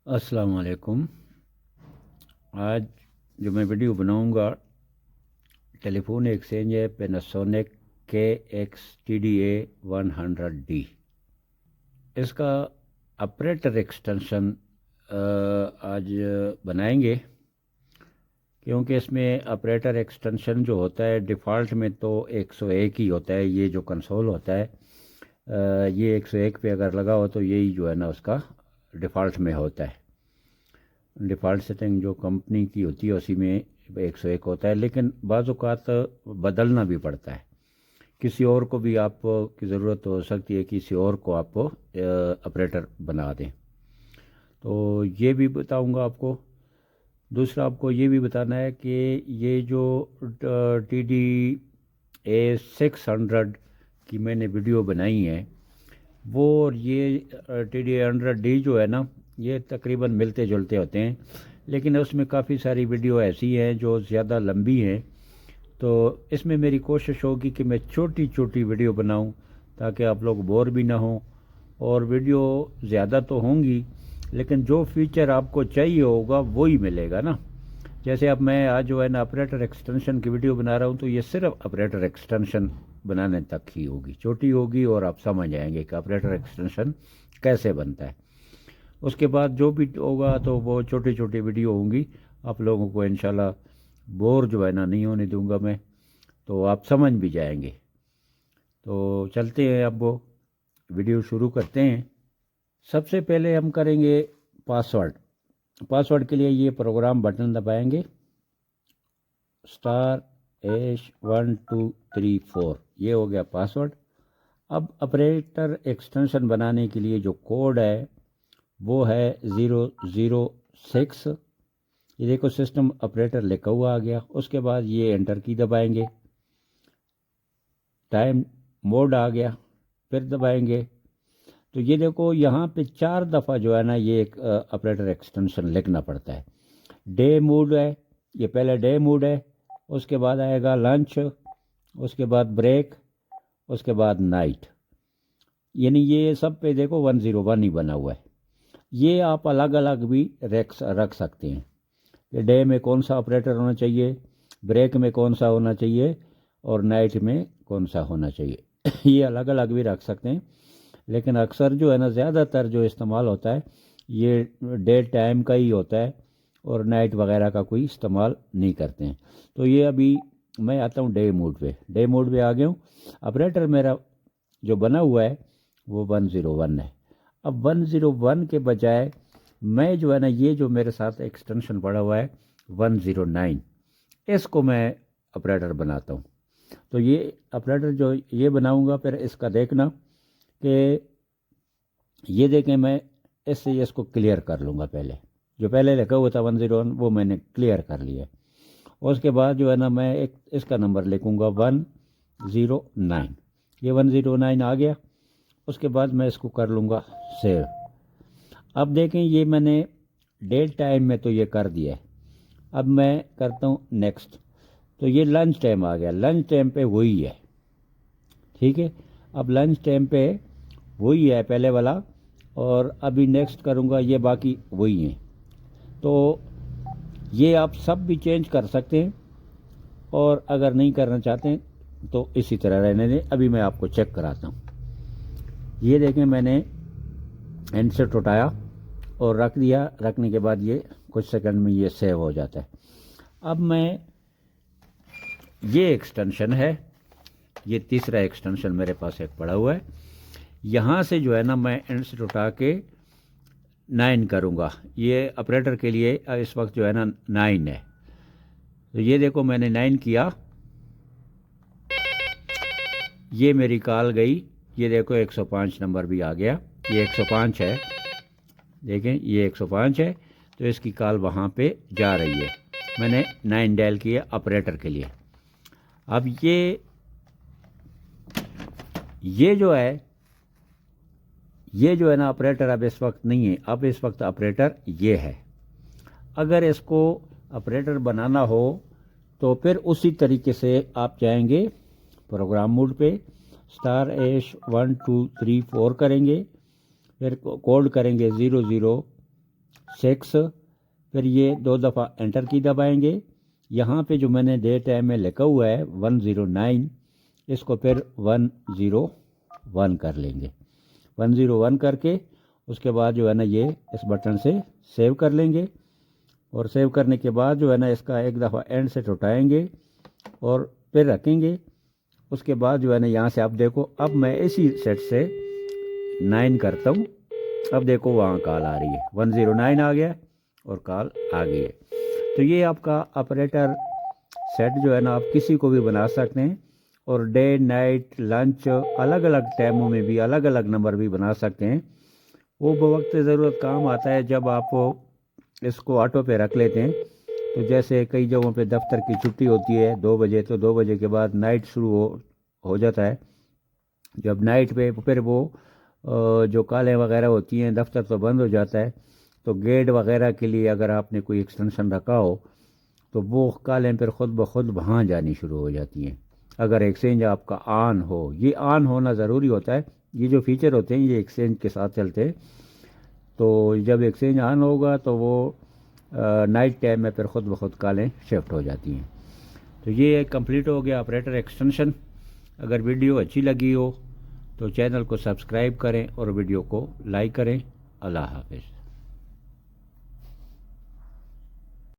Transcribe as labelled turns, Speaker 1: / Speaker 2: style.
Speaker 1: अस्सलाम वालेकुम। आज जो मैं वीडियो बनाऊंगा टेलीफोन एक्सचेंज है पैनासोनिक KX TDA 100D। इसका ऑपरेटर एक्सटेंशन आज बनाएंगे, क्योंकि इसमें ऑपरेटर एक्सटेंशन जो होता है डिफ़ॉल्ट में तो 101 ही होता है। ये जो कंसोल होता है ये 101 पे अगर लगा हो तो यही जो है ना उसका डिफ़ॉल्ट में होता है। डिफ़ॉल्ट सेटिंग जो कंपनी की होती है उसी में 101 होता है, लेकिन बाज़ औक़ात बदलना भी पड़ता है। किसी और को भी आप की ज़रूरत हो सकती है, किसी और को आप ऑपरेटर बना दें। तो ये भी बताऊंगा आपको। दूसरा आपको ये भी बताना है कि ये जो TDA 600 की मैंने वीडियो बनाई है वो, और ये TDA 100D जो है ना, ये तकरीबन मिलते जुलते होते हैं, लेकिन उसमें काफ़ी सारी वीडियो ऐसी हैं जो ज़्यादा लंबी हैं। तो इसमें मेरी कोशिश होगी कि मैं छोटी छोटी वीडियो बनाऊं ताकि आप लोग बोर भी ना हों। और वीडियो ज़्यादा तो होंगी, लेकिन जो फीचर आपको चाहिए होगा वही मिलेगा ना। जैसे अब मैं आज जो है ना ऑपरेटर एक्सटेंशन की वीडियो बना रहा हूँ, तो ये सिर्फ ऑपरेटर एक्सटेंशन बनाने तक ही होगी, छोटी होगी, और आप समझ आएंगे कि ऑपरेटर एक्सटेंशन कैसे बनता है। उसके बाद जो भी होगा तो वो छोटी छोटी वीडियो होंगी। आप लोगों को इंशाल्लाह बोर जो है ना नहीं होने दूंगा मैं, तो आप समझ भी जाएंगे। तो चलते हैं, अब वो वीडियो शुरू करते हैं। सबसे पहले हम करेंगे पासवर्ड। पासवर्ड के लिए ये प्रोग्राम बटन दबाएंगे, *#1234। ये हो गया पासवर्ड। अब ऑपरेटर एक्सटेंशन बनाने के लिए जो कोड है वो है 006। ये देखो सिस्टम ऑपरेटर लिखा हुआ आ गया। उसके बाद ये एंटर की दबाएंगे, टाइम मोड आ गया, फिर दबाएंगे। तो ये देखो यहाँ पे 4 दफ़ा जो है ना ये एक ऑपरेटर एक्सटेंशन लिखना पड़ता है। डे मोड है, ये पहले डे मोड है, उसके बाद आएगा लंच, उसके बाद ब्रेक, उसके बाद नाइट। यानी ये सब पे देखो 101 ही बना हुआ है। ये आप अलग अलग भी रख सकते हैं कि डे में कौन सा ऑपरेटर होना चाहिए, ब्रेक में कौन सा होना चाहिए, और नाइट में कौन सा होना चाहिए। ये अलग अलग भी रख सकते हैं, लेकिन अक्सर जो है ना ज़्यादातर जो इस्तेमाल होता है ये डे टाइम का ही होता है, और नाइट वगैरह का कोई इस्तेमाल नहीं करते हैं। तो ये अभी मैं आता हूँ डे मोड पे। डे मोड पे आ गया हूँ। ऑपरेटर मेरा जो बना हुआ है वो 101 है। अब 101 के बजाय मैं जो है ना ये जो मेरे साथ एक्सटेंशन पड़ा हुआ है 109, इसको मैं ऑपरेटर बनाता हूँ। तो ये ऑपरेटर जो ये बनाऊंगा, फिर इसका देखना कि ये देखें, मैं इससे इसको क्लियर कर लूँगा। पहले जो पहले लिखा हुआ था 101 वो मैंने क्लियर कर लिया। उसके बाद जो है ना मैं एक इसका नंबर लिखूँगा 109। ये 109 आ गया। उसके बाद मैं इसको कर लूँगा सेव। अब देखें ये मैंने डेट टाइम में तो ये कर दिया है। अब मैं करता हूँ नेक्स्ट। तो ये लंच टाइम आ गया। लंच टाइम पे वही है, ठीक है। अब लंच टाइम पे वही है पहले वाला, और अभी नेक्स्ट करूँगा ये बाकी वही हैं। तो ये आप सब भी चेंज कर सकते हैं, और अगर नहीं करना चाहते हैं तो इसी तरह रहने दें। अभी मैं आपको चेक कराता हूँ। ये देखें, मैंने इंसर्ट उठाया और रख दिया। रखने के बाद ये कुछ सेकंड में ये सेव हो जाता है। अब मैं ये एक्सटेंशन है, ये तीसरा एक्सटेंशन मेरे पास एक पड़ा हुआ है। यहाँ से जो है ना मैं इंसर्ट उठा के 9 करूँगा। ये ऑपरेटर के लिए इस वक्त जो है ना 9 है। तो ये देखो मैंने 9 किया, ये मेरी कॉल गई। ये देखो 105 नंबर भी आ गया। ये 105 है, देखें ये 105 है। तो इसकी कॉल वहाँ पे जा रही है। मैंने 9 डायल किया ऑपरेटर के लिए। अब ये जो है ना ऑपरेटर अब इस वक्त नहीं है। अब इस वक्त ऑपरेटर ये है। अगर इसको ऑपरेटर बनाना हो तो फिर उसी तरीके से आप जाएंगे प्रोग्राम मोड पे, *#1234 करेंगे, फिर कोड करेंगे 00 6, फिर ये 2 दफ़ा एंटर की दबाएंगे। यहाँ पे जो मैंने डे टाइम में लिखा हुआ है 109, इसको फिर 101 कर लेंगे। 101 करके उसके बाद जो है ना ये इस बटन से सेव कर लेंगे, और सेव करने के बाद जो है ना इसका एक दफ़ा एंड से उठाएंगे और फिर रखेंगे। उसके बाद जो है ना यहाँ से आप देखो, अब मैं इसी सेट से 9 करता हूँ। अब देखो वहाँ कॉल आ रही है, 109 आ गया और कॉल आ गई है। तो ये आपका ऑपरेटर सेट जो है ना आप किसी को भी बना सकते हैं, और डे नाइट लंच अलग अलग टाइमों में भी अलग अलग नंबर भी बना सकते हैं। वो वक्त ज़रूरत काम आता है जब आप इसको ऑटो पे रख लेते हैं। तो जैसे कई जगहों पे दफ्तर की छुट्टी होती है 2 बजे, तो 2 बजे के बाद नाइट शुरू हो जाता है। जब नाइट पे फिर वो जो कॉलें वगैरह होती हैं, दफ्तर तो बंद हो जाता है। तो गेट वगैरह के लिए अगर आपने कोई एक्सटेंशन रखा हो तो वो कॉलें फिर ख़ुद ब खुद वहाँ जानी शुरू हो जाती हैं। अगर एक्सचेंज आपका ऑन हो, ये ऑन होना ज़रूरी होता है। ये जो फीचर होते हैं ये एक्सचेंज के साथ चलते हैं। तो जब एक्सचेंज ऑन होगा तो वो नाइट टाइम में फिर ख़ुद ब खुद कॉलें शिफ्ट हो जाती हैं। तो ये कंप्लीट हो गया ऑपरेटर एक्सटेंशन। अगर वीडियो अच्छी लगी हो तो चैनल को सब्सक्राइब करें और वीडियो को लाइक करें। अल्लाह हाफ़िज़।